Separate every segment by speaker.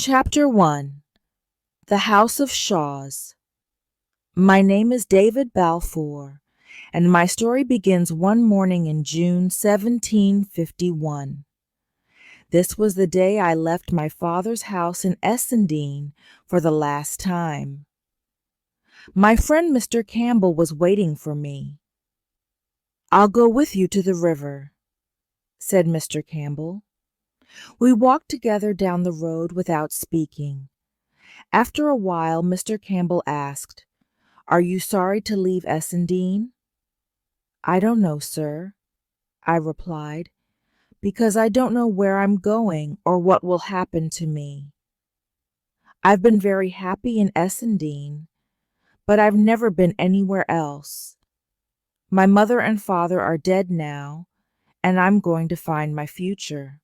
Speaker 1: Chapter 1. The House of Shaws. My name is David Balfour, and my story begins one morning in June 1751. This was the day I left my father's house in Essendine for the last time. My friend Mr. Campbell was waiting for me. "I'll go with you to the river," said Mr. Campbell. We walked together down the road without speaking. After a while, Mr. Campbell asked, "Are you sorry to leave Essendine?" "I don't know, sir," I replied, "because I don't know where I'm going or what will happen to me. I've been very happy in Essendine, but I've never been anywhere else. My mother and father are dead now, and I'm going to find my future."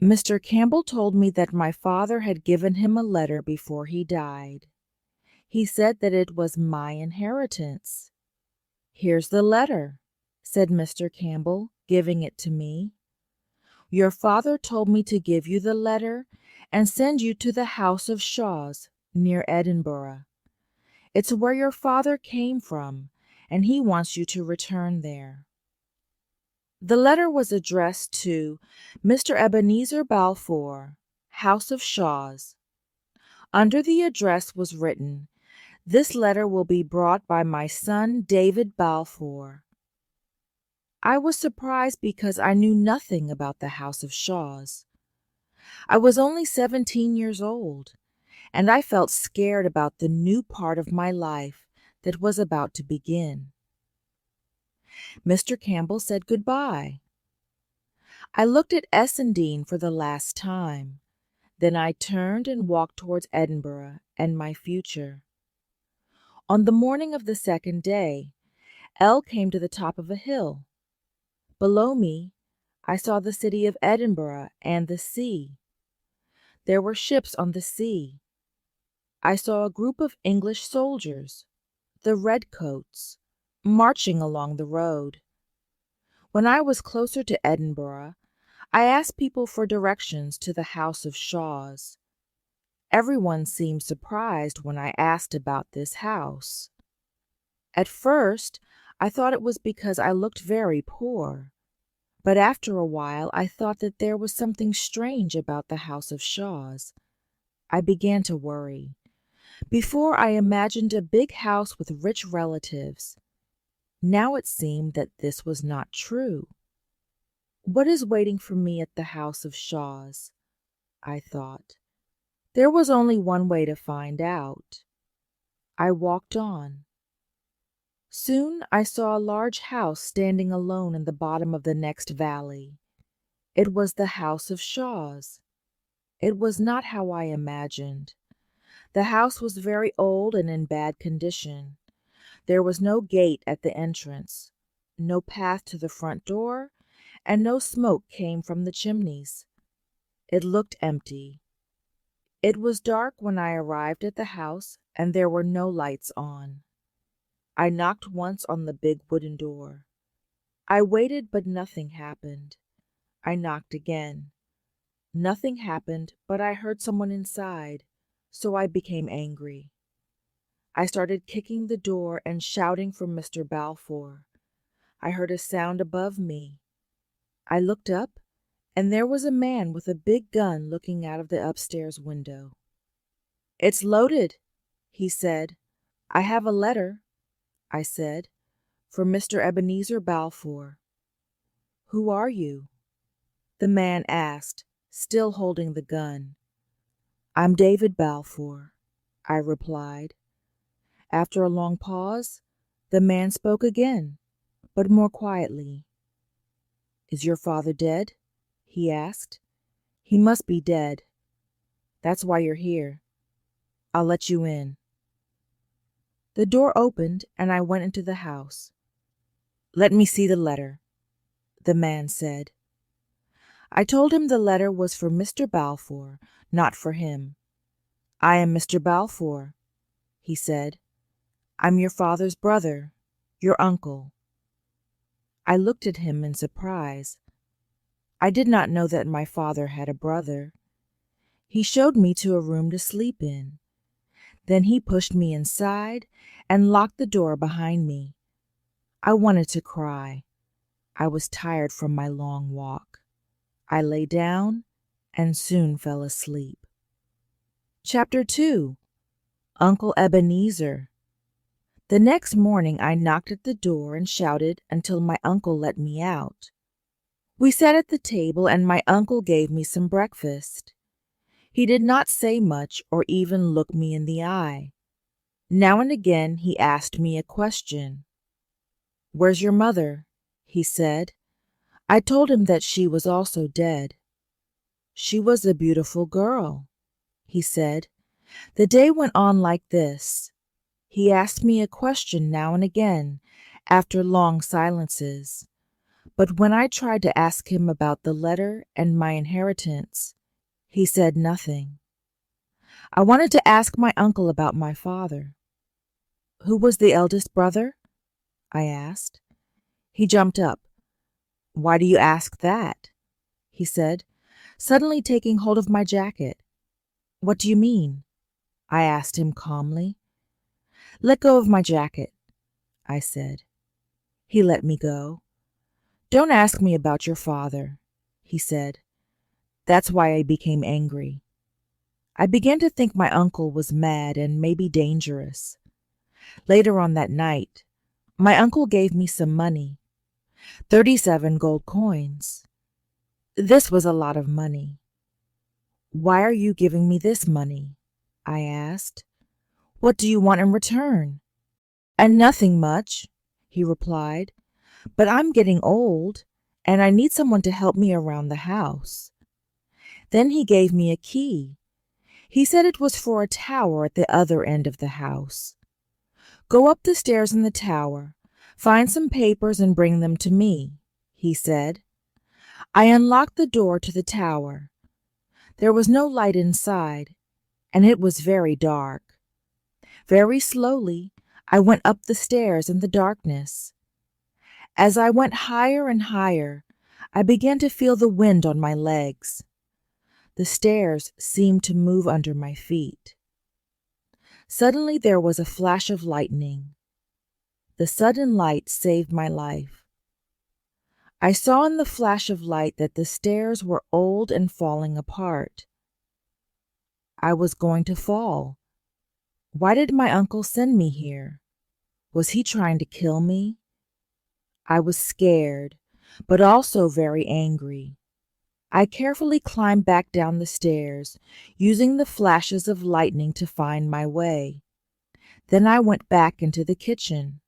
Speaker 1: Mr. Campbell told me that my father had given him a letter before he died. He said that it was my inheritance. "Here's the letter," said Mr. Campbell, giving it to me. "Your father told me to give you the letter and send you to the House of Shaws, near Edinburgh. It's where your father came from, and he wants you to return there." The letter was addressed to Mr. Ebenezer Balfour, House of Shaws. Under the address was written, "This letter will be brought by my son David Balfour." I was surprised because I knew nothing about the House of Shaws. I was only 17 years old, and I felt scared about the new part of my life that was about to begin. Mr. Campbell said goodbye. I looked at Essendine for the last time. Then I turned and walked towards Edinburgh and my future. On the morning of the second day, L came to the top of a hill. Below me, I saw the city of Edinburgh and the sea. There were ships on the sea. I saw a group of English soldiers, the redcoats, marching along the road. When I was closer to Edinburgh, I asked people for directions to the House of Shaws. Everyone seemed surprised when I asked about this house. At first, I thought it was because I looked very poor. But after a while I thought that there was something strange about the House of Shaws. I began to worry. Before I imagined a big house with rich relatives. Now it seemed that this was not true. What is waiting for me at the House of Shaws? I thought. There was only one way to find out. I walked on. Soon I saw a large house standing alone in the bottom of the next valley. It was the House of Shaws. It was not how I imagined. The house was very old and in bad condition. There was no gate at the entrance, no path to the front door, and no smoke came from the chimneys. It looked empty. It was dark when I arrived at the house, and there were no lights on. I knocked once on the big wooden door. I waited, but nothing happened. I knocked again. Nothing happened, but I heard someone inside, so I became angry. I started kicking the door and shouting for Mr. Balfour. I heard a sound above me. I looked up, and there was a man with a big gun looking out of the upstairs window. "It's loaded," he said. "I have a letter," I said, "for Mr. Ebenezer Balfour." "Who are you?" the man asked, still holding the gun. "I'm David Balfour," I replied. After a long pause, the man spoke again, but more quietly. "Is your father dead?" he asked. "He must be dead. That's why you're here. I'll let you in." The door opened, and I went into the house. "Let me see the letter," the man said. I told him the letter was for Mr. Balfour, not for him. "I am Mr. Balfour," he said. "I'm your father's brother, your uncle." I looked at him in surprise. I did not know that my father had a brother. He showed me to a room to sleep in. Then he pushed me inside and locked the door behind me. I wanted to cry. I was tired from my long walk. I lay down and soon fell asleep. Chapter 2. Uncle Ebenezer. The next morning I knocked at the door and shouted until my uncle let me out. We sat at the table and my uncle gave me some breakfast. He did not say much or even look me in the eye. Now and again he asked me a question. "Where's your mother?" he said. I told him that she was also dead. "She was a beautiful girl," he said. The day went on like this. He asked me a question now and again, after long silences. But when I tried to ask him about the letter and my inheritance, he said nothing. I wanted to ask my uncle about my father. "Who was the eldest brother?" I asked. He jumped up. "Why do you ask that?" he said, suddenly taking hold of my jacket. "What do you mean?" I asked him calmly. "Let go of my jacket," I said. He let me go. "Don't ask me about your father," he said. That's why I became angry. I began to think my uncle was mad and maybe dangerous. Later on that night, my uncle gave me some money, 37 gold coins. This was a lot of money. "Why are you giving me this money?" I asked. "What do you want in return?" "And nothing much," he replied. "But I'm getting old, and I need someone to help me around the house." Then he gave me a key. He said it was for a tower at the other end of the house. "Go up the stairs in the tower, find some papers and bring them to me," he said. I unlocked the door to the tower. There was no light inside, and it was very dark. Very slowly, I went up the stairs in the darkness. As I went higher and higher, I began to feel the wind on my legs. The stairs seemed to move under my feet. Suddenly there was a flash of lightning. The sudden light saved my life. I saw in the flash of light that the stairs were old and falling apart. I was going to fall. Why did my uncle send me here? Was he trying to kill me? I was scared, but also very angry. I carefully climbed back down the stairs, using the flashes of lightning to find my way. Then I went back into the kitchen.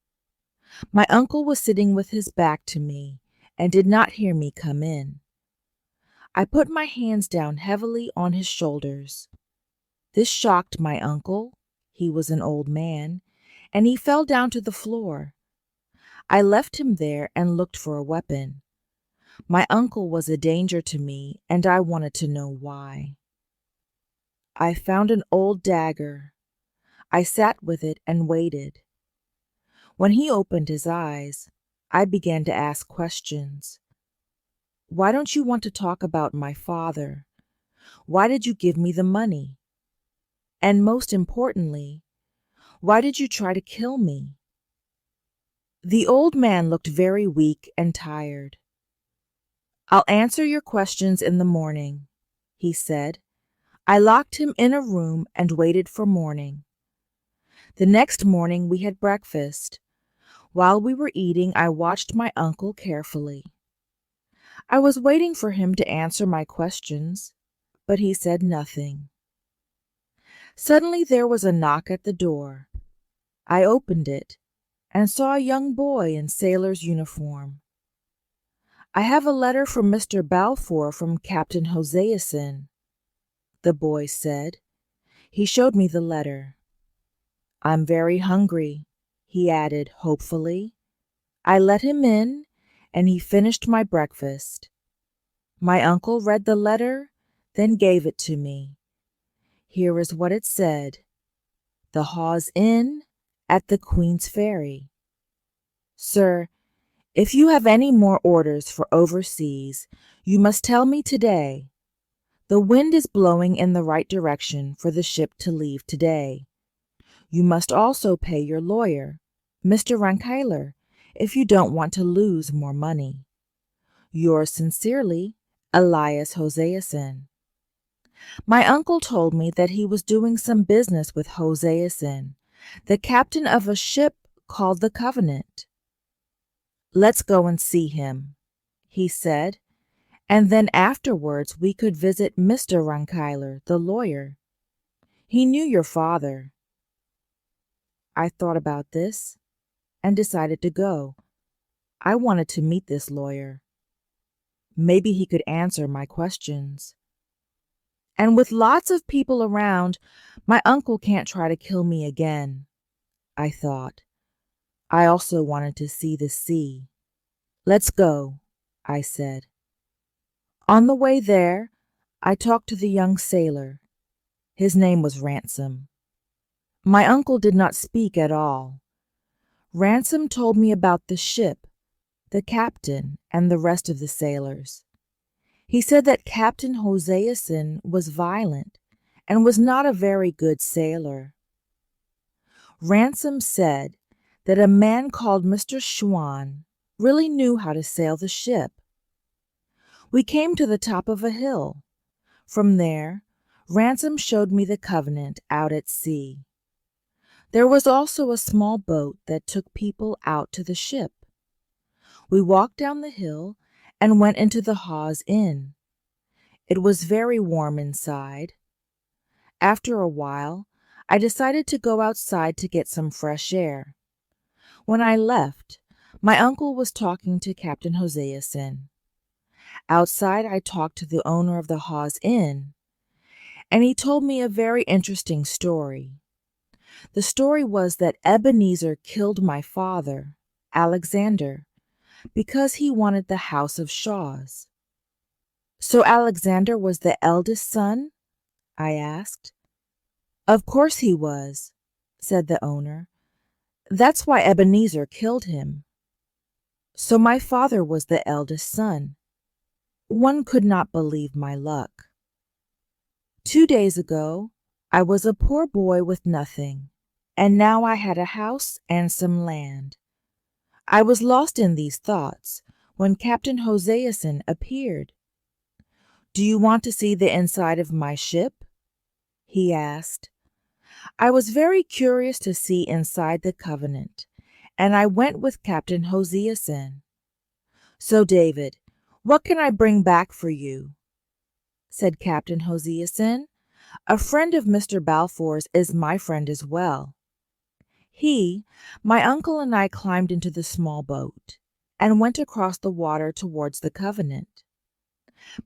Speaker 1: My uncle was sitting with his back to me and did not hear me come in. I put my hands down heavily on his shoulders. This shocked my uncle. He was an old man, and he fell down to the floor. I left him there and looked for a weapon. My uncle was a danger to me, and I wanted to know why. I found an old dagger. I sat with it and waited. When he opened his eyes, I began to ask questions. "Why don't you want to talk about my father? Why did you give me the money? And most importantly, why did you try to kill me?" The old man looked very weak and tired. "I'll answer your questions in the morning," he said. I locked him in a room and waited for morning. The next morning we had breakfast. While we were eating, I watched my uncle carefully. I was waiting for him to answer my questions, but he said nothing. Suddenly there was a knock at the door. I opened it and saw a young boy in sailor's uniform. "I have a letter from Mr. Balfour from Captain Hoseason," the boy said. He showed me the letter. "I'm very hungry," he added hopefully. I let him in, and he finished my breakfast. My uncle read the letter, then gave it to me. Here is what it said: "The Hawes Inn at the Queen's Ferry. Sir, if you have any more orders for overseas, you must tell me today. The wind is blowing in the right direction for the ship to leave today. You must also pay your lawyer, Mr. Rankeiler, if you don't want to lose more money. Yours sincerely, Elias Hoseason. My uncle told me that he was doing some business with Hoseason, the captain of a ship called the Covenant. Let's go and see him, he said, and then afterwards we could visit Mr. Rankeiler, the lawyer. He knew your father. I thought about this and decided to go. I wanted to meet this lawyer. Maybe he could answer my questions. And with lots of people around, my uncle can't try to kill me again, I thought. I also wanted to see the sea. Let's go, I said. On the way there, I talked to the young sailor. His name was Ransom. My uncle did not speak at all. Ransom told me about the ship, the captain, and the rest of the sailors. He said that Captain Hoseason was violent and was not a very good sailor. Ransom said that a man called Mr. Schwan really knew how to sail the ship. We came to the top of a hill. From there, Ransom showed me the Covenant out at sea. There was also a small boat that took people out to the ship. We walked down the hill and went into the Hawes Inn. It was very warm inside. After a while, I decided to go outside to get some fresh air. When I left, my uncle was talking to Captain Hoseason. Outside, I talked to the owner of the Hawes Inn, and he told me a very interesting story. The story was that Ebenezer killed my father, Alexander, because he wanted the house of Shaws. So Alexander was the eldest son? I asked. Of course he was, said the owner. That's why Ebenezer killed him. So my father was the eldest son. One could not believe my luck. 2 days ago, I was a poor boy with nothing, and now I had a house and some land. I was lost in these thoughts when Captain Hoseason appeared. Do you want to see the inside of my ship? He asked. I was very curious to see inside the Covenant, and I went with Captain Hoseason. So, David, what can I bring back for you? Said Captain Hoseason. A friend of Mr. Balfour's is my friend as well. He, my uncle, and I climbed into the small boat and went across the water towards the Covenant.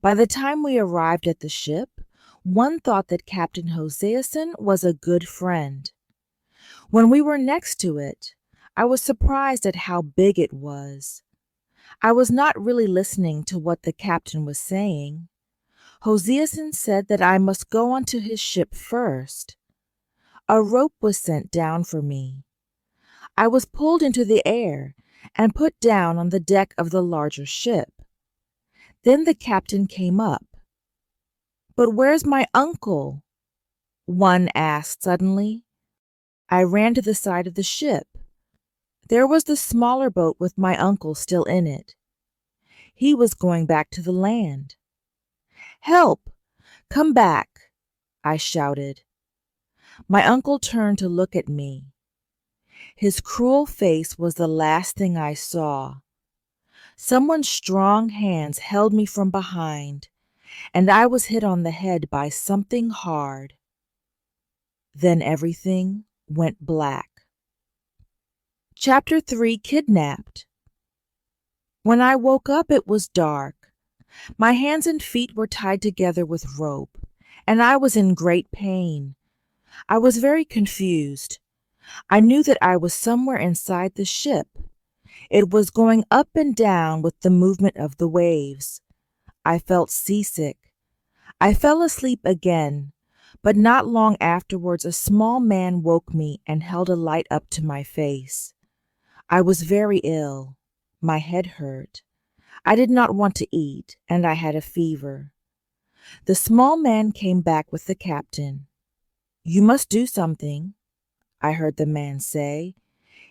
Speaker 1: By the time we arrived at the ship, one thought that Captain Hoseason was a good friend. When we were next to it, I was surprised at how big it was. I was not really listening to what the captain was saying. Hoseason said that I must go onto his ship first. A rope was sent down for me. I was pulled into the air and put down on the deck of the larger ship. Then the captain came up. But where's my uncle? One asked suddenly. I ran to the side of the ship. There was the smaller boat with my uncle still in it. He was going back to the land. Help! Come back! I shouted. My uncle turned to look at me. His cruel face was the last thing I saw. Someone's strong hands held me from behind, and I was hit on the head by something hard. Then everything went black. Chapter 3: Kidnapped. When I woke up, it was dark. My hands and feet were tied together with rope, and I was in great pain. I was very confused. I knew that I was somewhere inside the ship. It was going up and down with the movement of the waves. I felt seasick. I fell asleep again, but not long afterwards a small man woke me and held a light up to my face. I was very ill. My head hurt. I did not want to eat, and I had a fever. The small man came back with the captain. "You must do something," I heard the man say.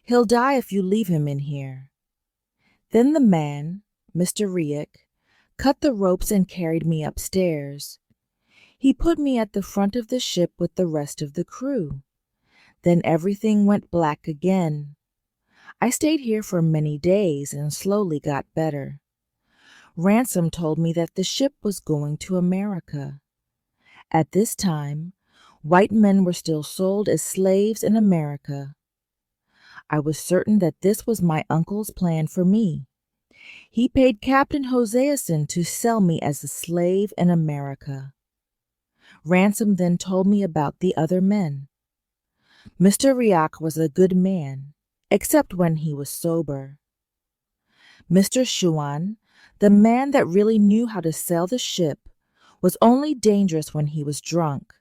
Speaker 1: "He'll die if you leave him in here." Then the man, Mr. Riek, cut the ropes and carried me upstairs. He put me at the front of the ship with the rest of the crew. Then everything went black again. I stayed here for many days and slowly got better. Ransom told me that the ship was going to America. At this time, white men were still sold as slaves in America. I was certain that this was my uncle's plan for me. He paid Captain Hoseason to sell me as a slave in America. Ransom then told me about the other men. Mr. Riak was a good man, except when he was sober. Mr. Shuan, the man that really knew how to sell the ship, was only dangerous when he was drunk.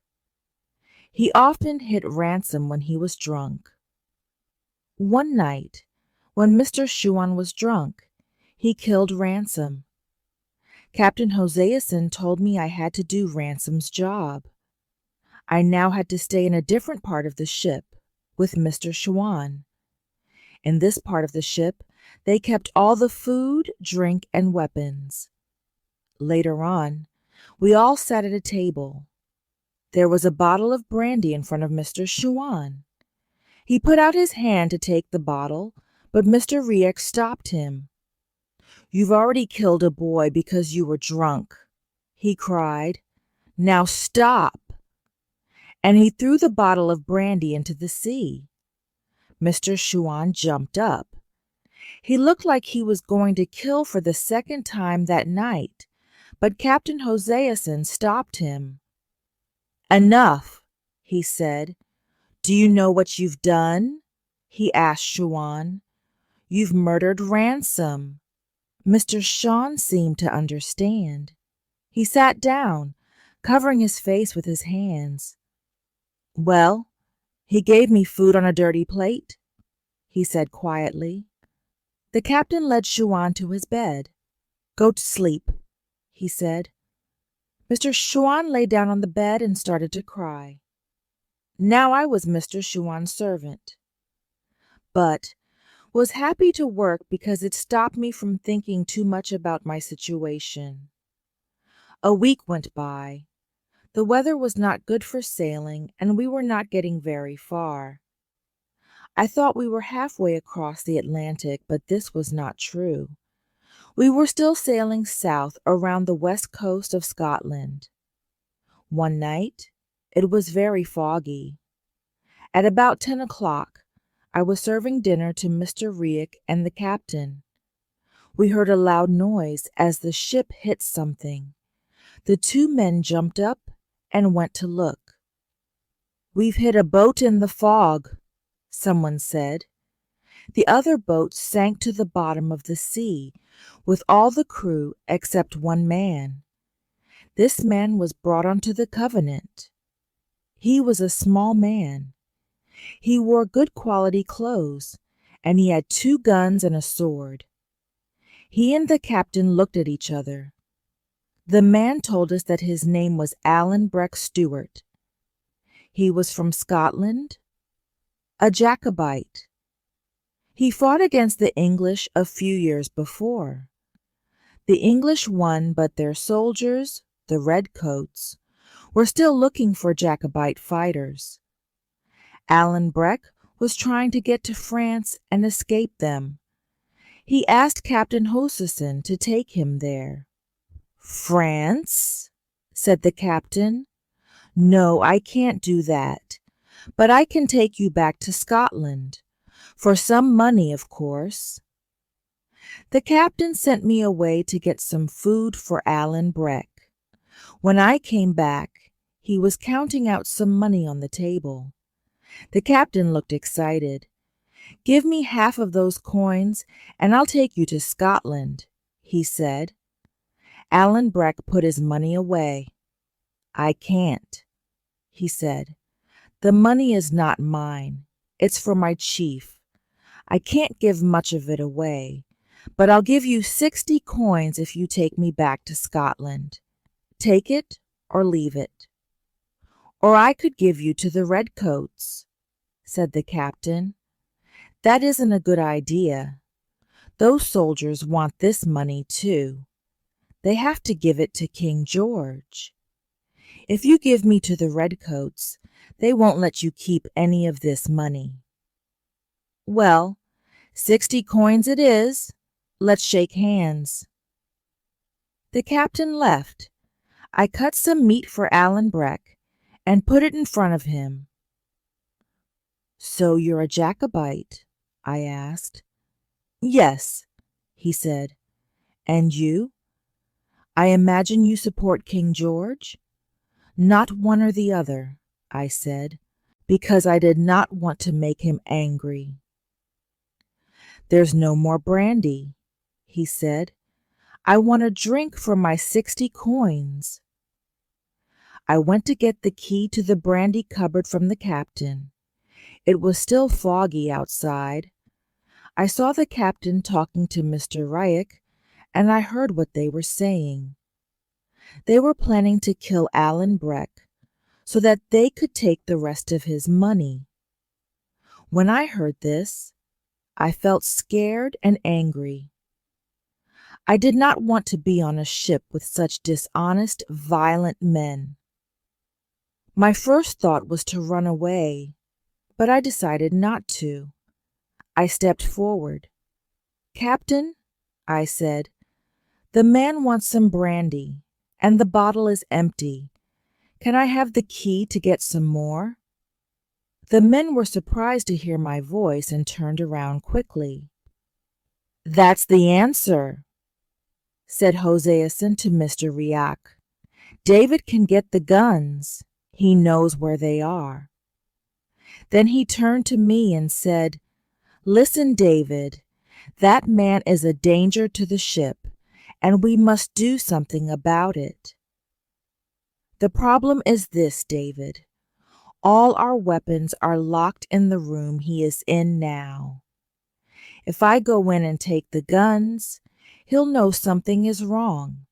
Speaker 1: He often hit Ransom when he was drunk. One night, when Mr. Shuan was drunk, he killed Ransom. Captain Hoseason told me I had to do Ransom's job. I now had to stay in a different part of the ship with Mr. Shuan. In this part of the ship, they kept all the food, drink, and weapons. Later on, we all sat at a table. There was a bottle of brandy in front of Mr. Shuan. He put out his hand to take the bottle, but Mr. Riek stopped him. "You've already killed a boy because you were drunk," he cried. "Now stop!" And he threw the bottle of brandy into the sea. Mr. Shuan jumped up. He looked like he was going to kill for the second time that night, but Captain Hoseason stopped him. "Enough," he said. "Do you know what you've done?" he asked Shuan. "You've murdered Ransom." Mr. Shuan seemed to understand. He sat down, covering his face with his hands. "Well, he gave me food on a dirty plate," he said quietly. The captain led Shuan to his bed. "Go to sleep," he said. Mr. Shuan lay down on the bed and started to cry. Now I was Mr. Shuan's servant, but was happy to work because it stopped me from thinking too much about my situation. A week went by. The weather was not good for sailing, and we were not getting very far. I thought we were halfway across the Atlantic, but this was not true. We were still sailing south around the west coast of Scotland. One night, it was very foggy. At about 10 o'clock, I was serving dinner to Mr. Riek and the captain. We heard a loud noise as the ship hit something. The two men jumped up and went to look. "We've hit a boat in the fog," someone said. The other boat sank to the bottom of the sea with all the crew except one man. This man was brought onto the Covenant. He was a small man. He wore good quality clothes, and he had 2 guns and a sword. He and the captain looked at each other. The man told us that his name was Alan Breck Stewart. He was from Scotland, a Jacobite. He fought against the English a few years before. The English won, but their soldiers, the redcoats, were still looking for Jacobite fighters. Alan Breck was trying to get to France and escape them. He asked Captain Hoseason to take him there. "France?" said the captain. "No, I can't do that, but I can take you back to Scotland. For some money, of course." The captain sent me away to get some food for Alan Breck. When I came back, he was counting out some money on the table. The captain looked excited. "Give me half of those coins, and I'll take you to Scotland," he said. Alan Breck put his money away. "I can't," he said. "The money is not mine. It's for my chief. I can't give much of it away, but I'll give you 60 coins if you take me back to Scotland. Take it or leave it. Or I could give you to the redcoats, said the captain. That isn't a good idea. Those soldiers want this money too. They have to give it to King George. If you give me to the redcoats, they won't let you keep any of this money. Well, 60 coins it is. Let's shake hands. The captain left. I cut some meat for Alan Breck and put it in front of him. So you're a Jacobite? I asked. Yes, he said. And you? I imagine you support King George? Not one or the other, I said, because I did not want to make him angry. There's no more brandy, he said. I want a drink for my 60 coins. I went to get the key to the brandy cupboard from the captain. It was still foggy outside. I saw the captain talking to Mr. Ryek, and I heard what they were saying. They were planning to kill Alan Breck so that they could take the rest of his money. When I heard this, I felt scared and angry. I did not want to be on a ship with such dishonest, violent men. My first thought was to run away, but I decided not to. I stepped forward. Captain, I said, the man wants some brandy, and the bottle is empty. Can I have the key to get some more? The men were surprised to hear my voice and turned around quickly. That's the answer, said Hoseason to Mr. Riak. David can get the guns. He knows where they are. Then he turned to me and said, Listen, David, that man is a danger to the ship, and we must do something about it. The problem is this, David. All our weapons are locked in the room he is in now. If I go in and take the guns, he'll know something is wrong.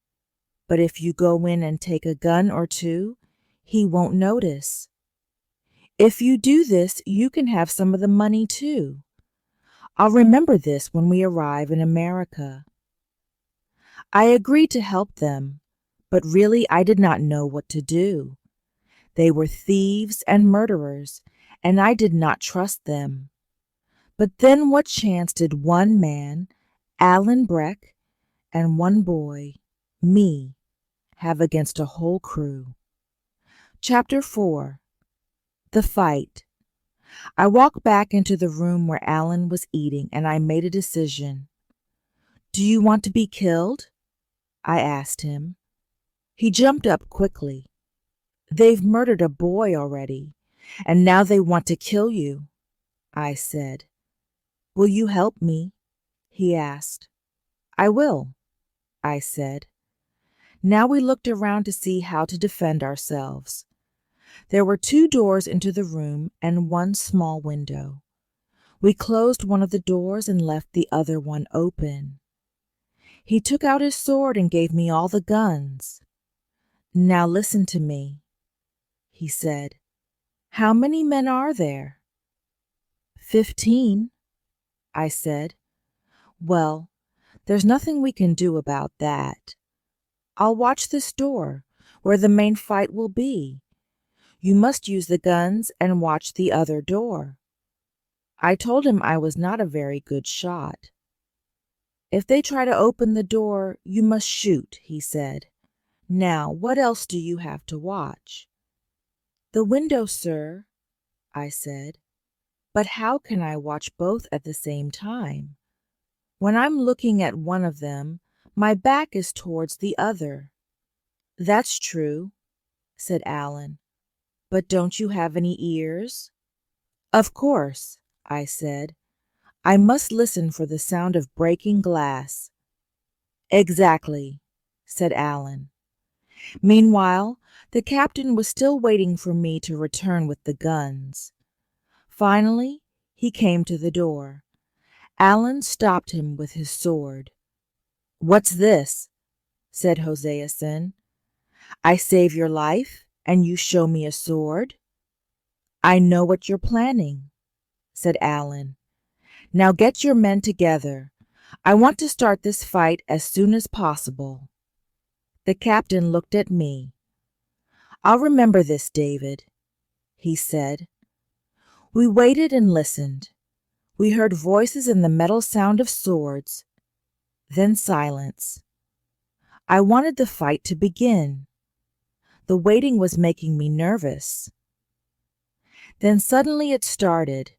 Speaker 1: But if you go in and take a gun or two, he won't notice. If you do this, you can have some of the money too. I'll remember this when we arrive in America. I agreed to help them, but really I did not know what to do. They were thieves and murderers, and I did not trust them. But then what chance did one man, Alan Breck, and one boy, me, have against a whole crew? Chapter 4. The Fight. I walked back into the room where Alan was eating, and I made a decision. Do you want to be killed? I asked him. He jumped up quickly. They've murdered a boy already, and now they want to kill you, I said. Will you help me? He asked. I will, I said. Now we looked around to see how to defend ourselves. There were 2 doors into the room and 1 small window. We closed one of the doors and left the other one open. He took out his sword and gave me all the guns. Now listen to me, he said. How many men are there? 15, I said. Well, there's nothing we can do about that. I'll watch this door, where the main fight will be. You must use the guns and watch the other door. I told him I was not a very good shot. If they try to open the door, you must shoot, he said. Now, what else do you have to watch? The window, sir, I said. But how can I watch both at the same time? When I'm looking at one of them, my back is towards the other. That's true, said Alan. But don't you have any ears? Of course, I said. I must listen for the sound of breaking glass. Exactly, said Alan. Meanwhile, the captain was still waiting for me to return with the guns. Finally, he came to the door. Alan stopped him with his sword. What's this? Said Hoseason. I save your life, and you show me a sword? I know what you're planning, said Alan. Now get your men together. I want to start this fight as soon as possible. The captain looked at me. I'll remember this, David, he said. We waited and listened. We heard voices and the metal sound of swords, then silence. I wanted the fight to begin. The waiting was making me nervous. Then suddenly it started.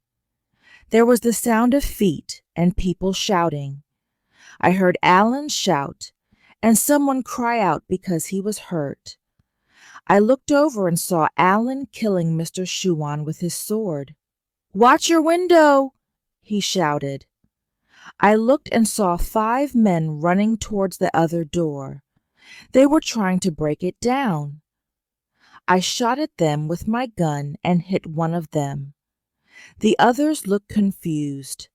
Speaker 1: There was the sound of feet and people shouting. I heard Alan shout and someone cry out because he was hurt. I looked over and saw Alan killing Mr. Shuan with his sword. "Watch your window!" he shouted. I looked and saw 5 men running towards the other door. They were trying to break it down. I shot at them with my gun and hit one of them. The others looked confused.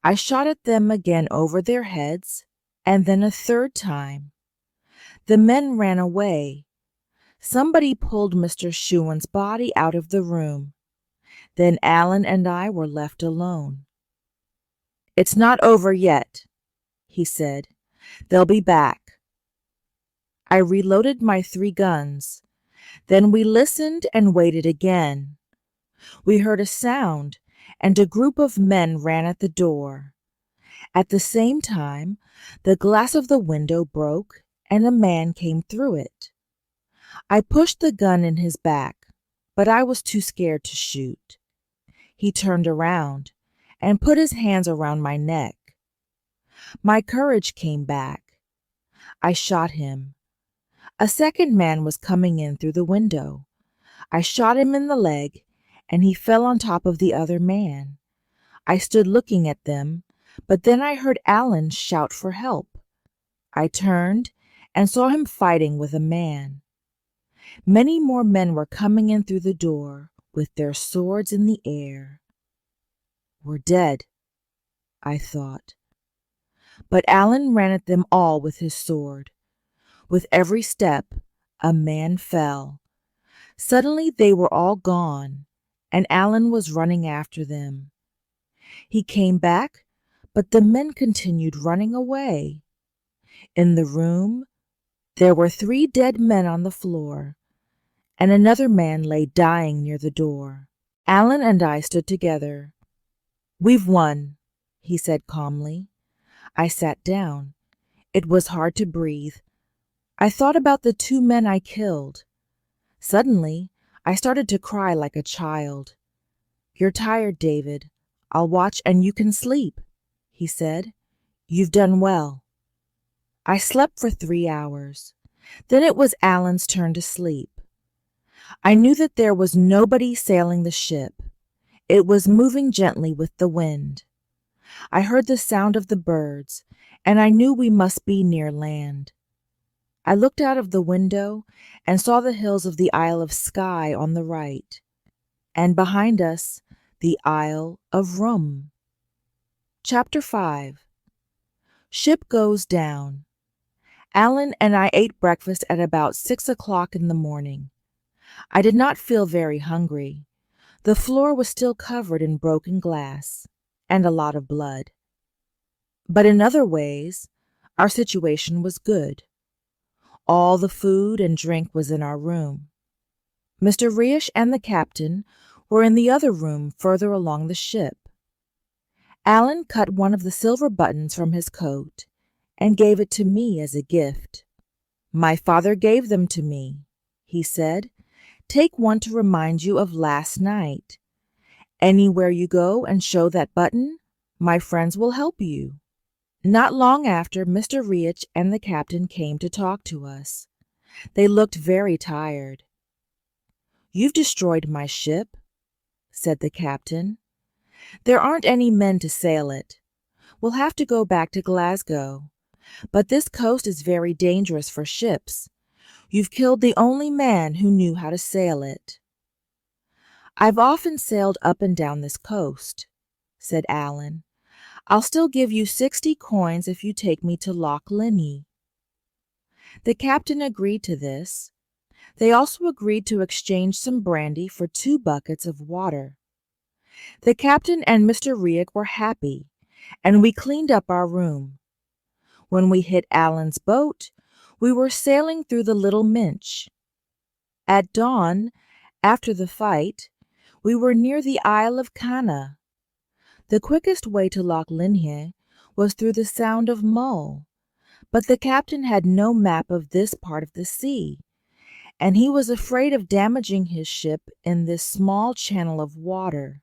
Speaker 1: I shot at them again over their heads, and then a third time. The men ran away. Somebody pulled Mr. Shuan's body out of the room. Then Alan and I were left alone. "It's not over yet," he said. "They'll be back." I reloaded my 3 guns. Then we listened and waited again. We heard a sound, and a group of men ran at the door. At the same time, the glass of the window broke, and a man came through it. I pushed the gun in his back, but I was too scared to shoot. He turned around and put his hands around my neck. My courage came back. I shot him. A second man was coming in through the window. I shot him in the leg, and he fell on top of the other man. I stood looking at them, but then I heard Alan shout for help. I turned and saw him fighting with a man. Many more men were coming in through the door with their swords in the air. "We're dead," I thought. But Alan ran at them all with his sword. With every step, a man fell. Suddenly they were all gone, and Alan was running after them. He came back, but the men continued running away. In the room, there were 3 dead men on the floor, and another man lay dying near the door. Alan and I stood together. "We've won," he said calmly. I sat down. It was hard to breathe. I thought about the 2 men I killed. Suddenly, I started to cry like a child. "You're tired, David. I'll watch and you can sleep," he said. "You've done well." I slept for 3 hours. Then it was Alan's turn to sleep. I knew that there was nobody sailing the ship. It was moving gently with the wind. I heard the sound of the birds, and I knew we must be near land. I looked out of the window and saw the hills of the Isle of Skye on the right, and behind us, the Isle of Rum. Chapter 5. Ship goes down. Alan and I ate breakfast at about 6 o'clock in the morning. I did not feel very hungry. The floor was still covered in broken glass and a lot of blood. But in other ways, our situation was good. All the food and drink was in our room. Mr. Reish and the captain were in the other room further along the ship. Alan cut one of the silver buttons from his coat and gave it to me as a gift. "My father gave them to me," he said. "Take one to remind you of last night. Anywhere you go and show that button, my friends will help you." Not long after, Mr. Reish and the captain came to talk to us. They looked very tired. "You've destroyed my ship," said the captain. "There aren't any men to sail it. We'll have to go back to Glasgow. But this coast is very dangerous for ships. You've killed the only man who knew how to sail it." "I've often sailed up and down this coast," said Alan. "I'll still give you 60 coins if you take me to Loch Linnhe." The captain agreed to this. They also agreed to exchange some brandy for 2 buckets of water. The captain and Mr. Riek were happy, and we cleaned up our room. When we hit Allen's boat, we were sailing through the Little Minch. At dawn, after the fight, we were near the Isle of Canna. The quickest way to Loch Linhe was through the Sound of Mull, but the captain had no map of this part of the sea, and he was afraid of damaging his ship in this small channel of water.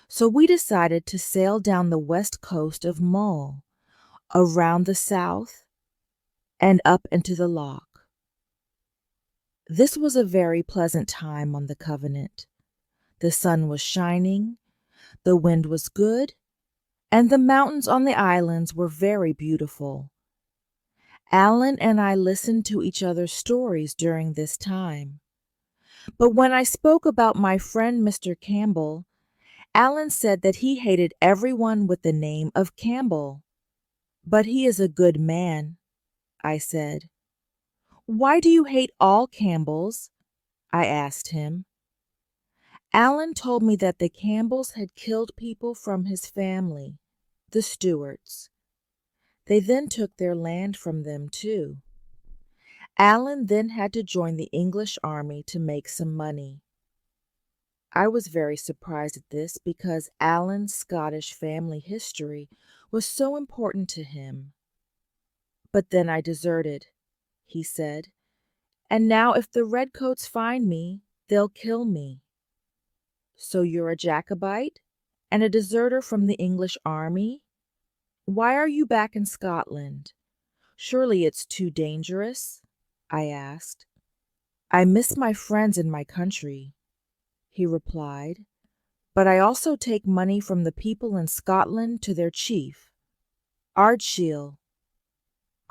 Speaker 1: So we decided to sail down the west coast of Mull, around the south, and up into the loch. This was a very pleasant time on the Covenant. The sun was shining, the wind was good, and the mountains on the islands were very beautiful. Allen and I listened to each other's stories during this time. But when I spoke about my friend Mr. Campbell, Allen said that he hated everyone with the name of Campbell. But he is a good man, I said. Why do you hate all Campbells? I asked him. Allen told me that the Campbells had killed people from his family, the Stuarts. They then took their land from them too. Allen then had to join the English army to make some money. I was very surprised at this because Allen's Scottish family history was so important to him. But then I deserted, he said, and now if the redcoats find me, they'll kill me. So you're a Jacobite and a deserter from the English army? Why are you back in Scotland? Surely it's too dangerous, I asked. I miss my friends in my country, he replied, but I also take money from the people in Scotland to their chief, Ardshiel.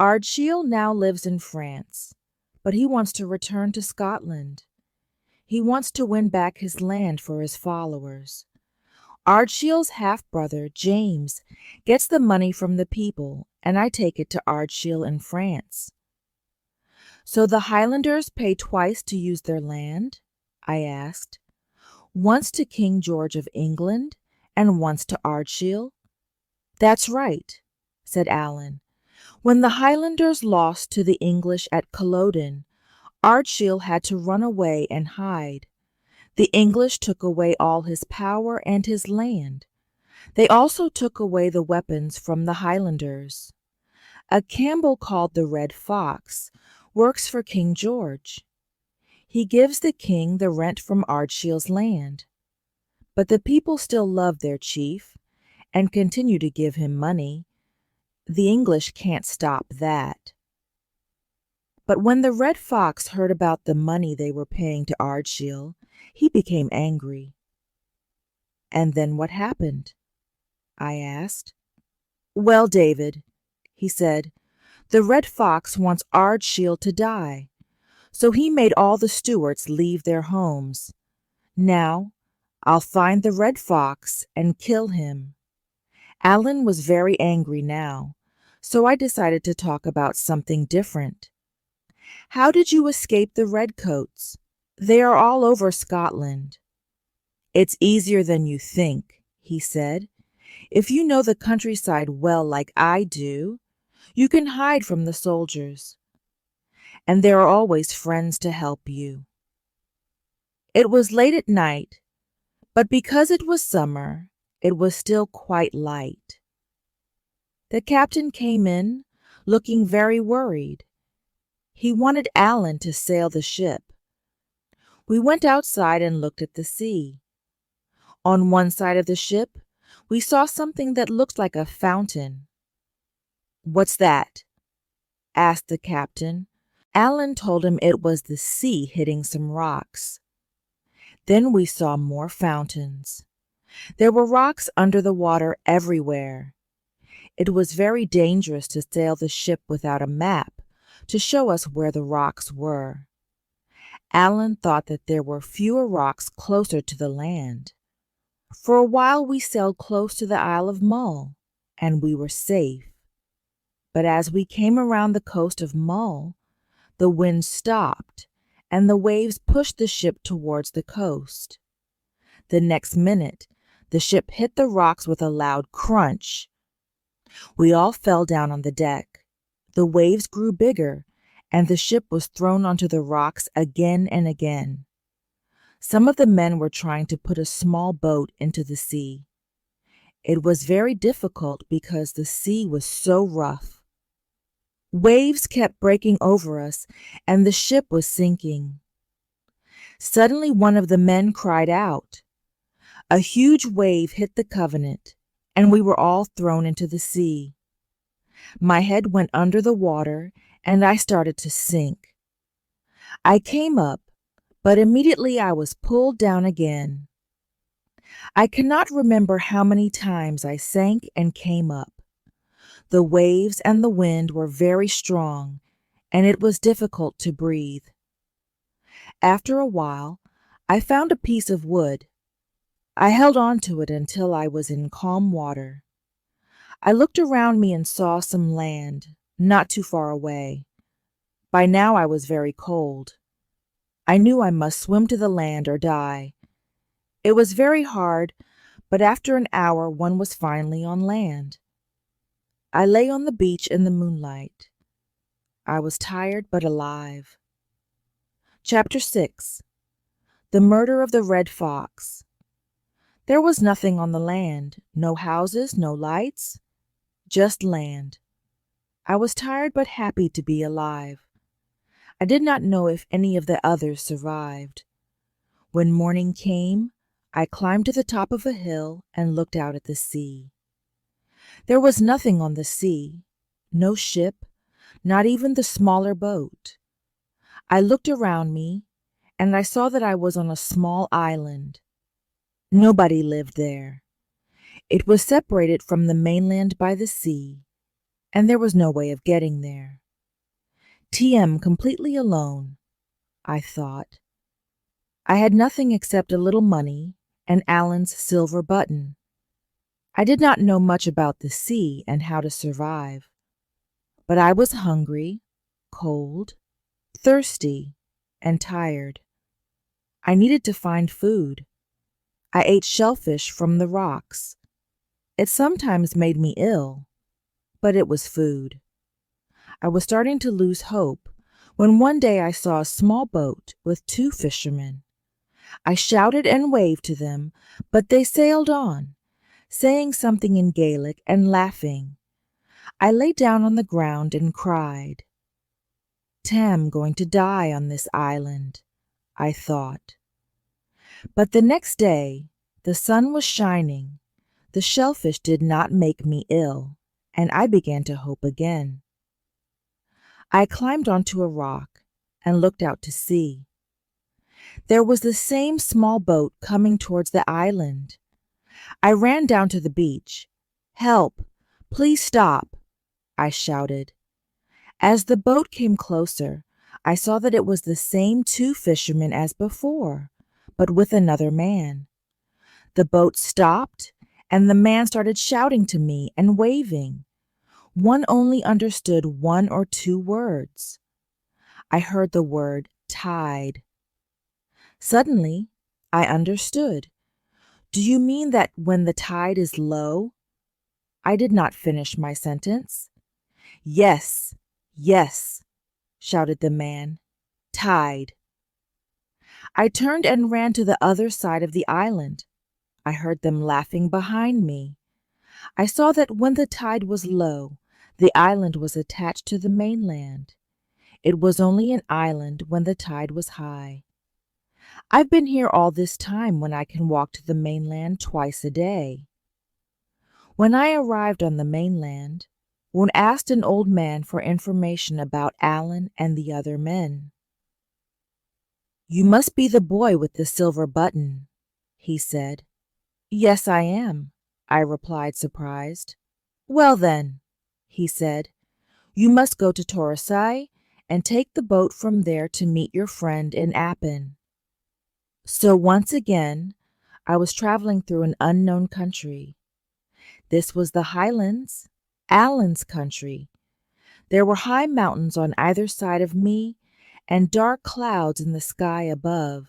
Speaker 1: Ardshiel now lives in France, but he wants to return to Scotland. He wants to win back his land for his followers. Ardshiel's half-brother, James, gets the money from the people, and I take it to Ardshiel in France. So the Highlanders pay twice to use their land? I asked. Once to King George of England, and once to Ardshiel? That's right, said Allen. When the Highlanders lost to the English at Culloden, Ardshiel had to run away and hide. The English took away all his power and his land. They also took away the weapons from the Highlanders. A Campbell called the Red Fox works for King George. He gives the king the rent from Ardshiel's land. But the people still love their chief and continue to give him money. The English can't stop that. But when the Red Fox heard about the money they were paying to Ardshiel, he became angry. And then what happened? I asked. Well, David, he said, the Red Fox wants Ardshiel to die, so he made all the Stuarts leave their homes. Now, I'll find the Red Fox and kill him. Allen was very angry now, so I decided to talk about something different. How did you escape the redcoats? They are all over Scotland. It's easier than you think, he said. If you know the countryside well like I do, you can hide from the soldiers. And there are always friends to help you. It was late at night, but because it was summer, it was still quite light. The captain came in, looking very worried. He wanted Allen to sail the ship. We went outside and looked at the sea. On one side of the ship, we saw something that looked like a fountain. What's that? Asked the captain. Allen told him it was the sea hitting some rocks. Then we saw more fountains. There were rocks under the water everywhere. It was very dangerous to sail the ship without a map to show us where the rocks were. Allen thought that there were fewer rocks closer to the land. For a while we sailed close to the Isle of Mull, and we were safe. But as we came around the coast of Mull, the wind stopped, and the waves pushed the ship towards the coast. The next minute, the ship hit the rocks with a loud crunch. We all fell down on the deck. The waves grew bigger, and the ship was thrown onto the rocks again and again. Some of the men were trying to put a small boat into the sea. It was very difficult because the sea was so rough. Waves kept breaking over us, and the ship was sinking. Suddenly, one of the men cried out. A huge wave hit the Covenant, and we were all thrown into the sea. My head went under the water, and I started to sink. I came up, but immediately I was pulled down again. I cannot remember how many times I sank and came up. The waves and the wind were very strong, and it was difficult to breathe. After a while, I found a piece of wood. I held on to it until I was in calm water. I looked around me and saw some land, not too far away. By now I was very cold. I knew I must swim to the land or die. It was very hard, but after an hour one was finally on land. I lay on the beach in the moonlight. I was tired but alive. Chapter 6. The Murder of the Red Fox. There was nothing on the land, no houses, no lights, just land. I was tired but happy to be alive. I did not know if any of the others survived. When morning came, I climbed to the top of a hill and looked out at the sea. There was nothing on the sea, no ship, not even the smaller boat. I looked around me, and I saw that I was on a small island. Nobody lived there. It was separated from the mainland by the sea, and there was no way of getting there. TM completely alone, I thought. I had nothing except a little money and Alan's silver button. I did not know much about the sea and how to survive, but I was hungry, cold, thirsty, and tired. I needed to find food. I ate shellfish from the rocks. It sometimes made me ill, but it was food. I was starting to lose hope when one day I saw a small boat with 2 fishermen. I shouted and waved to them, but they sailed on, saying something in Gaelic and laughing. I lay down on the ground and cried. "Tam going to die on this island," I thought. But the next day, the sun was shining. The shellfish did not make me ill, and I began to hope again. I climbed onto a rock and looked out to sea. There was the same small boat coming towards the island. I ran down to the beach. "Help! Please stop!" I shouted. As the boat came closer, I saw that it was the same 2 fishermen as before, but with another man. The boat stopped, and the man started shouting to me and waving. One only understood 1 or 2 words. I heard the word tide. Suddenly, I understood. "Do you mean that when the tide is low?" I did not finish my sentence. "Yes, yes," shouted the man. "Tide." I turned and ran to the other side of the island. I heard them laughing behind me. I saw that when the tide was low, the island was attached to the mainland. It was only an island when the tide was high. I've been here all this time when I can walk to the mainland twice a day. When I arrived on the mainland, one asked an old man for information about Alan and the other men. "You must be the boy with the silver button," he said. "Yes, I am," I replied, surprised. "Well then," he said, "you must go to Torosai and take the boat from there to meet your friend in Appin." So once again, I was traveling through an unknown country. This was the Highlands, Alan's country. There were high mountains on either side of me, and dark clouds in the sky above.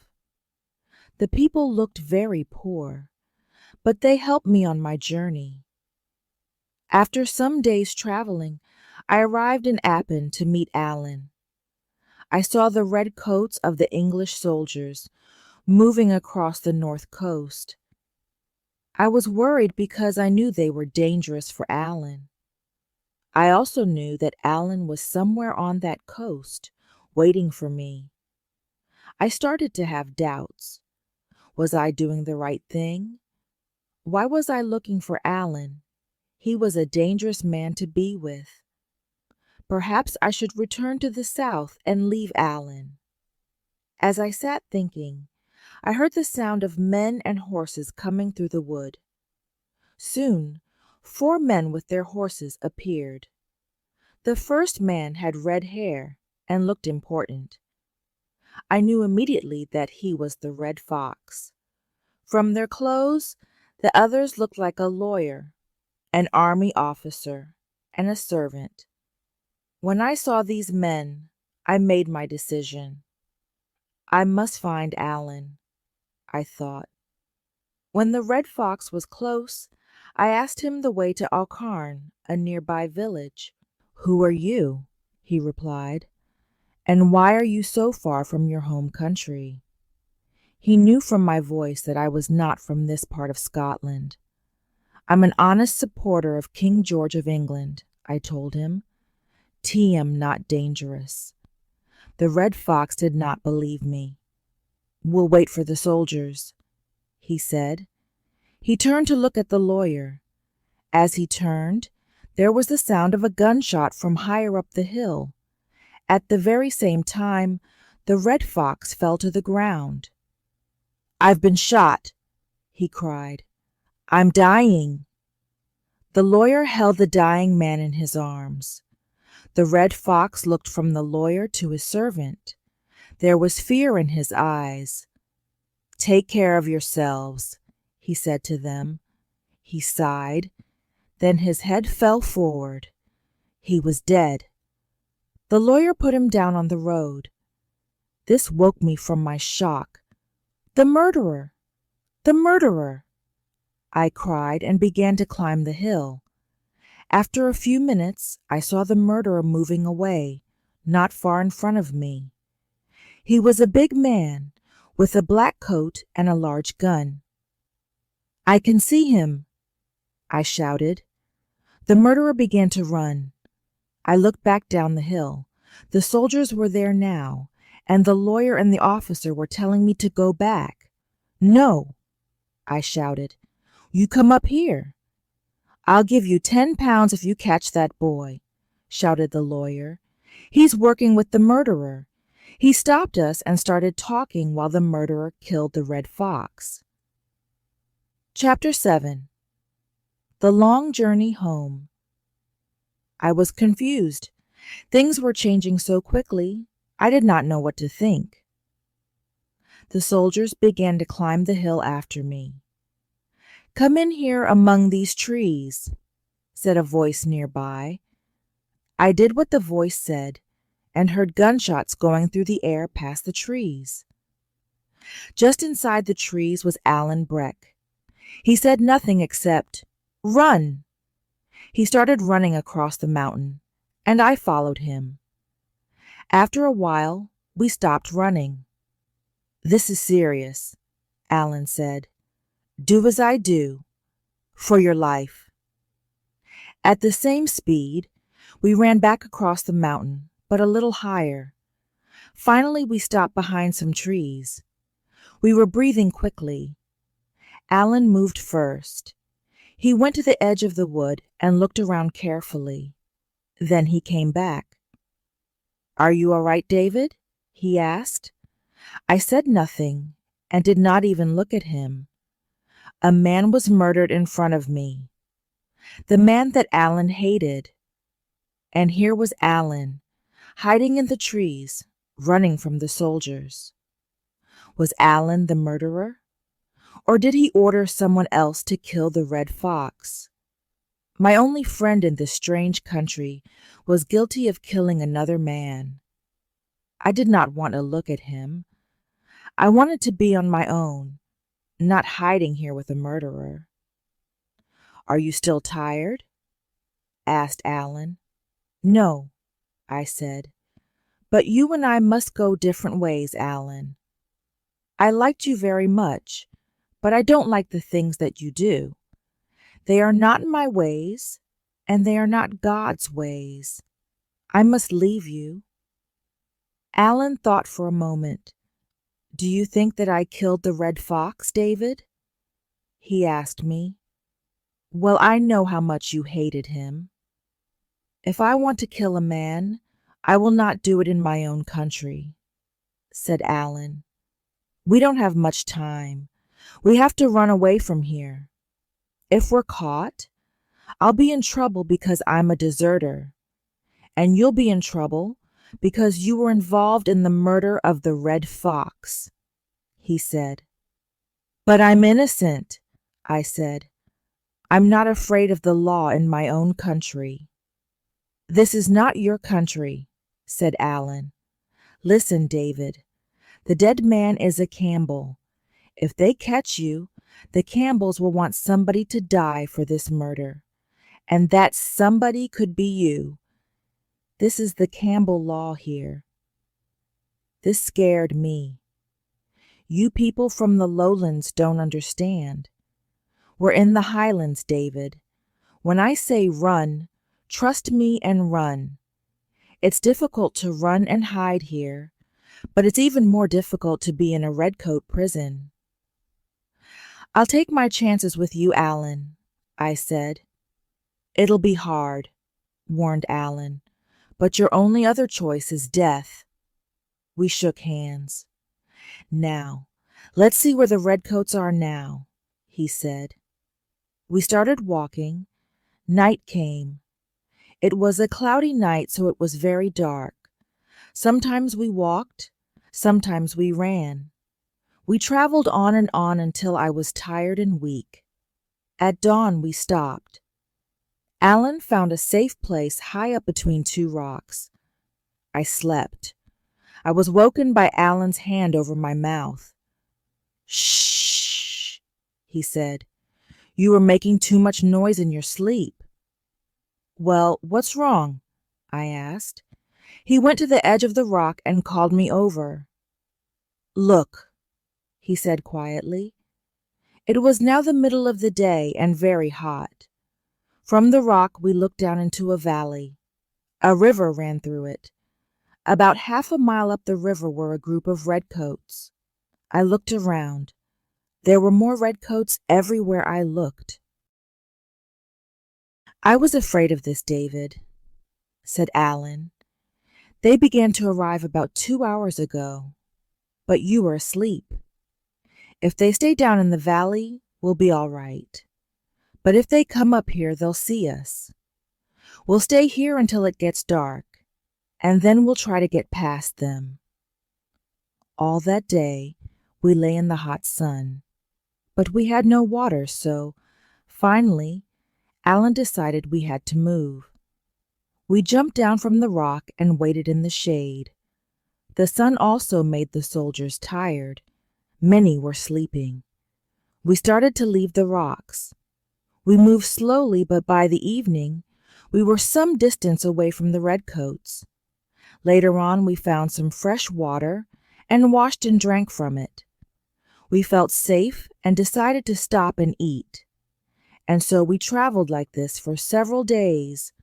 Speaker 1: The people looked very poor, but they helped me on my journey. After some days traveling, I arrived in Appin to meet Alan. I saw the red coats of the English soldiers moving across the north coast. I was worried because I knew they were dangerous for Alan. I also knew that Alan was somewhere on that coast, waiting for me. I started to have doubts. Was I doing the right thing? Why was I looking for Alan? He was a dangerous man to be with. Perhaps I should return to the south and leave Alan. As I sat thinking, I heard the sound of men and horses coming through the wood. Soon, 4 men with their horses appeared. The first man had red hair and looked important. I knew immediately that he was the Red Fox. From their clothes, the others looked like a lawyer, an army officer, and a servant. When I saw these men, I made my decision. I must find Alan, I thought. When the Red Fox was close, I asked him the way to Aucarn, a nearby village. "Who are you?" he replied. "And why are you so far from your home country?" He knew from my voice that I was not from this part of Scotland. "I'm an honest supporter of King George of England," I told him. "T.M. not dangerous." The Red Fox did not believe me. "We'll wait for the soldiers," he said. He turned to look at the lawyer. As he turned, there was the sound of a gunshot from higher up the hill. At the very same time, the Red Fox fell to the ground. "I've been shot," he cried. "I'm dying." The lawyer held the dying man in his arms. The Red Fox looked from the lawyer to his servant. There was fear in his eyes. "Take care of yourselves," he said to them. He sighed. Then his head fell forward. He was dead. The lawyer put him down on the road. This woke me from my shock. "The murderer! The murderer!" I cried and began to climb the hill. After a few minutes, I saw the murderer moving away, not far in front of me. He was a big man, with a black coat and a large gun. "I can see him!" I shouted. The murderer began to run. I looked back down the hill. The soldiers were there now, and the lawyer and the officer were telling me to go back. "No!" I shouted. "You come up here." "I'll give you 10 pounds if you catch that boy," shouted the lawyer. "He's working with the murderer. He stopped us and started talking while the murderer killed the Red Fox." Chapter 7. The Long Journey Home. I was confused. Things were changing so quickly, I did not know what to think. The soldiers began to climb the hill after me. "Come in here among these trees," said a voice nearby. I did what the voice said and heard gunshots going through the air past the trees. Just inside the trees was Alan Breck. He said nothing except, "Run!" He started running across the mountain, and I followed him. After a while, we stopped running. "This is serious," Alan said. "Do as I do, for your life." At the same speed, we ran back across the mountain, but a little higher. Finally, we stopped behind some trees. We were breathing quickly. Alan moved first. He went to the edge of the wood and looked around carefully. Then he came back. "Are you all right, David?" he asked. I said nothing and did not even look at him. A man was murdered in front of me. The man that Alan hated. And here was Alan, hiding in the trees, running from the soldiers. Was Alan the murderer? Or did he order someone else to kill the Red Fox? My only friend in this strange country was guilty of killing another man. I did not want to look at him. I wanted to be on my own, not hiding here with a murderer. "Are you still tired?" asked Alan. "No," I said, "but you and I must go different ways, Alan. I liked you very much, but I don't like the things that you do. They are not my ways, and they are not God's ways. I must leave you." Alan thought for a moment. "Do you think that I killed the red fox, David?" he asked me. "Well, I know how much you hated him." "If I want to kill a man, I will not do it in my own country," said Alan. "We don't have much time. We have to run away from here. If we're caught, I'll be in trouble because I'm a deserter, and you'll be in trouble because you were involved in the murder of the red fox," he said. "But I'm innocent," I said. "I'm not afraid of the law in my own country." "This is not your country," said Alan. "Listen, David. The dead man is a Campbell. If they catch you, the Campbells will want somebody to die for this murder, and that somebody could be you. This is the Campbell law here." This scared me. You people from the lowlands don't understand. We're in the highlands, David. When I say run, trust me and run. It's difficult to run and hide here, but it's even more difficult to be in a redcoat prison. "I'll take my chances with you, Alan," I said. "It'll be hard," warned Alan, "but your only other choice is death." We shook hands. "Now, let's see where the redcoats are now," he said. We started walking. Night came. It was a cloudy night, so it was very dark. Sometimes we walked, sometimes we ran. We traveled on and on until I was tired and weak. At dawn, we stopped. Alan found a safe place high up between two rocks. I slept. I was woken by Alan's hand over my mouth. "Shh," he said. "You were making too much noise in your sleep." "Well, what's wrong?" I asked. He went to the edge of the rock and called me over. "Look," he said quietly. It was now the middle of the day and very hot. From the rock we looked down into a valley. A river ran through it. About half a mile up the river were a group of redcoats. I looked around. There were more redcoats everywhere I looked. "I was afraid of this, David," said Alan. "They began to arrive about 2 hours ago, but you were asleep. If they stay down in the valley, we'll be all right. But if they come up here, they'll see us. We'll stay here until it gets dark, and then we'll try to get past them." All that day, we lay in the hot sun, but we had no water, so finally, Alan decided we had to move. We jumped down from the rock and waited in the shade. The sun also made the soldiers tired. Many were sleeping. We started to leave the rocks. We moved slowly, but by the evening, we were some distance away from the redcoats. Later on, we found some fresh water and washed and drank from it. We felt safe and decided to stop and eat. And so we traveled like this for several days,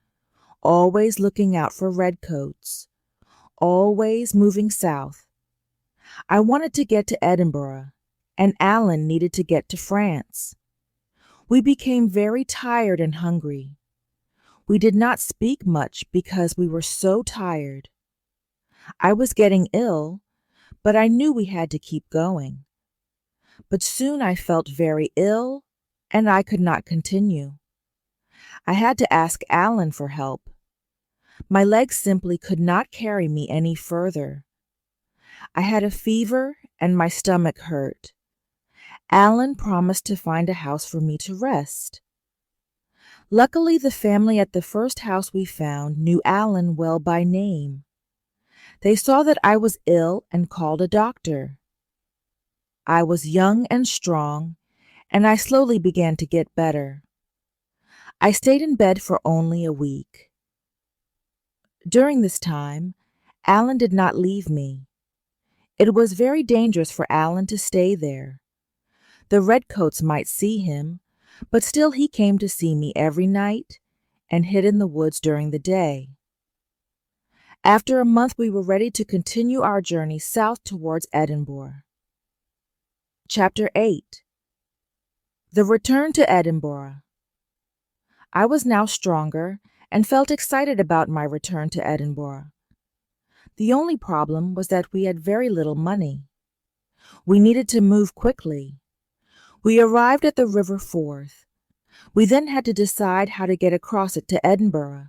Speaker 1: always looking out for redcoats, always moving south. I wanted to get to Edinburgh, and Alan needed to get to France. We became very tired and hungry. We did not speak much because we were so tired. I was getting ill, but I knew we had to keep going. But soon I felt very ill, and I could not continue. I had to ask Alan for help. My legs simply could not carry me any further. I had a fever and my stomach hurt. Alan promised to find a house for me to rest. Luckily, the family at the first house we found knew Alan well by name. They saw that I was ill and called a doctor. I was young and strong, and I slowly began to get better. I stayed in bed for only a week. During this time, Alan did not leave me. It was very dangerous for Alan to stay there. The redcoats might see him, but still he came to see me every night and hid in the woods during the day. After a month, we were ready to continue our journey south towards Edinburgh. Chapter 8. The Return to Edinburgh. I was now stronger and felt excited about my return to Edinburgh. The only problem was that we had very little money. We needed to move quickly. We arrived at the River Forth. We then had to decide how to get across it to Edinburgh.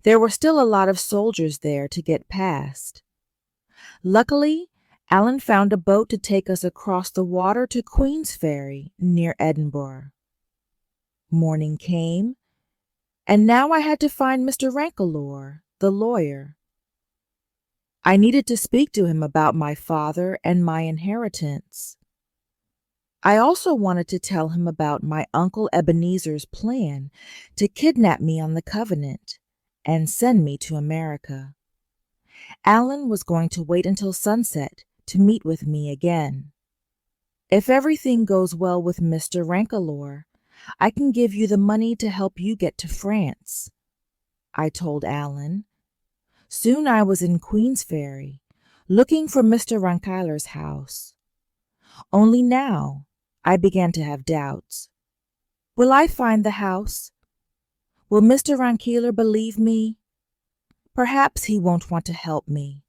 Speaker 1: There were still a lot of soldiers there to get past. Luckily, Alan found a boat to take us across the water to Queensferry, near Edinburgh. Morning came, and now I had to find Mr. Rankelour, the lawyer. I needed to speak to him about my father and my inheritance. I also wanted to tell him about my Uncle Ebenezer's plan to kidnap me on the Covenant and send me to America. Alan was going to wait until sunset to meet with me again. If everything goes well with Mr. Rankelour, I can give you the money to help you get to France, I told Alan. Soon I was in Queensferry, looking for Mr. Rankelour's house. Only now I began to have doubts. Will I find the house? Will Mr. Rankelour believe me? Perhaps he won't want to help me.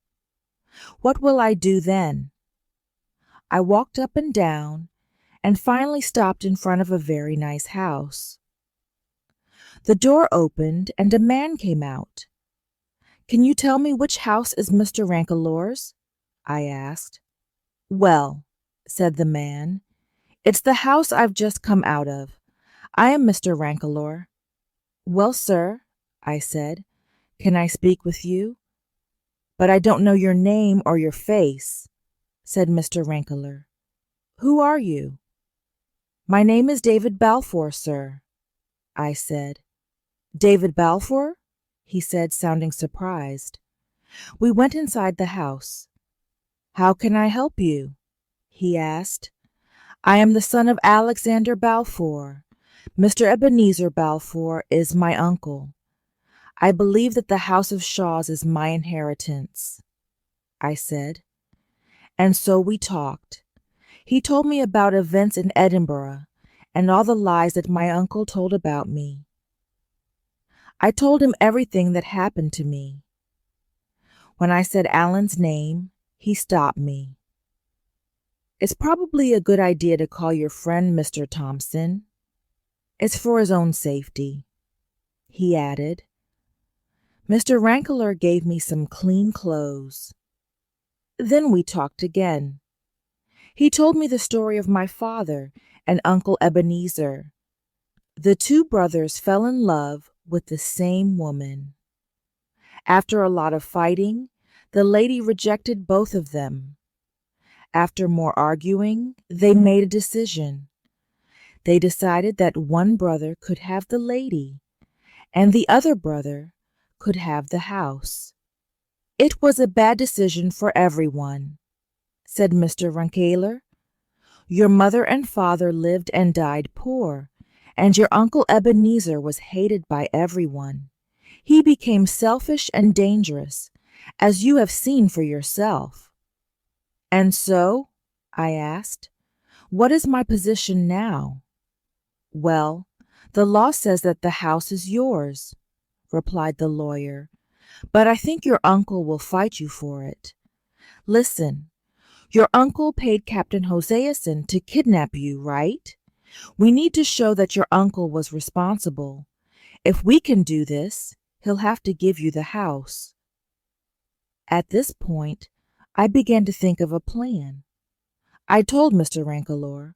Speaker 1: What will I do then? I walked up and down and finally stopped in front of a very nice house. The door opened and a man came out. Can you tell me which house is Mr. Rankelour's? I asked. Well, said the man, it's the house I've just come out of. I am Mr. Rankelour. Well, sir, I said, can I speak with you? But I don't know your name or your face, said Mr. Rankelour. Who are you? My name is David Balfour, sir, I said. David Balfour? He said, sounding surprised. We went inside the house. How can I help you? He asked. I am the son of Alexander Balfour. Mr. Ebenezer Balfour is my uncle. I believe that the House of Shaws is my inheritance, I said. And so we talked. He told me about events in Edinburgh and all the lies that my uncle told about me. I told him everything that happened to me. When I said Alan's name, he stopped me. It's probably a good idea to call your friend Mr. Thompson. It's for his own safety, he added. Mr. Rankelour gave me some clean clothes. Then we talked again. He told me the story of my father and Uncle Ebenezer. The two brothers fell in love with the same woman. After a lot of fighting, the lady rejected both of them. After more arguing, they made a decision. They decided that one brother could have the lady, and the other brother could have the house. It was a bad decision for everyone, said Mr. Rankelour. Your mother and father lived and died poor, and your Uncle Ebenezer was hated by everyone. He became selfish and dangerous, as you have seen for yourself. And so, I asked, what is my position now? Well, the law says that the house is yours, replied the lawyer, but I think your uncle will fight you for it. Listen, your uncle paid Captain Hoseason to kidnap you, right? We need to show that your uncle was responsible. If we can do this, he'll have to give you the house. At this point, I began to think of a plan. I told Mr. Rankelour.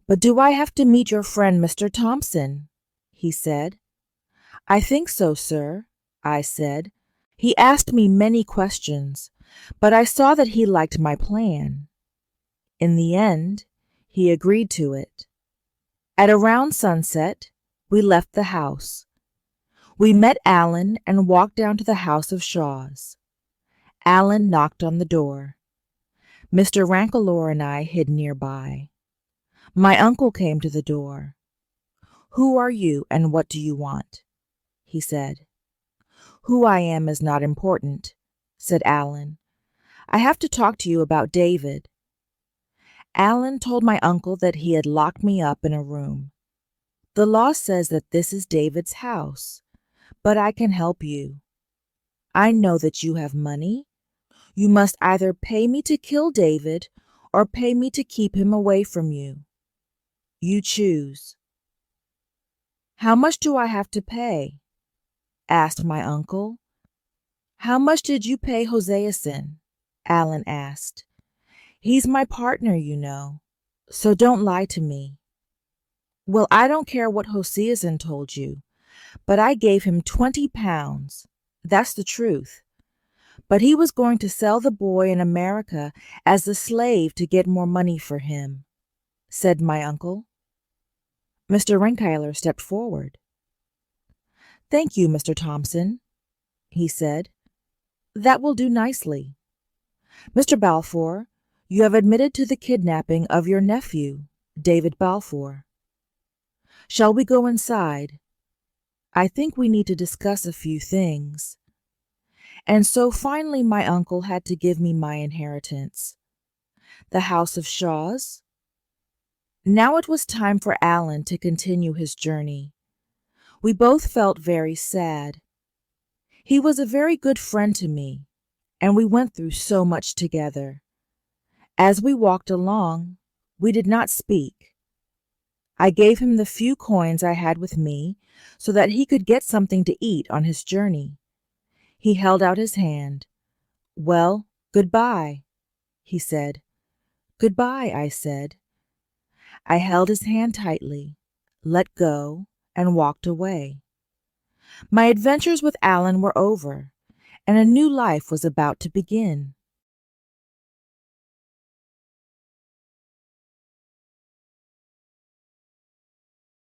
Speaker 1: But do I have to meet your friend Mr. Thompson? He said. I think so, sir, I said. He asked me many questions, but I saw that he liked my plan. In the end, he agreed to it. At around sunset, we left the house. We met Alan and walked down to the house of Shaw's. Alan knocked on the door. Mr. Rankelor and I hid nearby. My uncle came to the door. "Who are you and what do you want?" he said. "Who I am is not important," said Alan. "I have to talk to you about David." Alan told my uncle that he had locked me up in a room. "The law says that this is David's house, but I can help you. I know that you have money. You must either pay me to kill David or pay me to keep him away from you. You choose." "How much do I have to pay?" asked my uncle. "How much did you pay Hoseason?" Alan asked. "He's my partner, you know, so don't lie to me." "Well, I don't care what Hoseason told you, but I gave him 20 pounds. That's the truth. But he was going to sell the boy in America as a slave to get more money for him," said my uncle. Mr. Rankiler stepped forward. "Thank you, Mr. Thompson," he said. "That will do nicely. Mr. Balfour, you have admitted to the kidnapping of your nephew, David Balfour. Shall we go inside? I think we need to discuss a few things." And so finally my uncle had to give me my inheritance. The house of Shaw's. Now it was time for Alan to continue his journey. We both felt very sad. He was a very good friend to me, and we went through so much together. As we walked along, we did not speak. I gave him the few coins I had with me so that he could get something to eat on his journey. He held out his hand. "Well, goodbye," he said. "Goodbye," I said. I held his hand tightly, let go, and walked away. My adventures with Alan were over, and a new life was about to begin.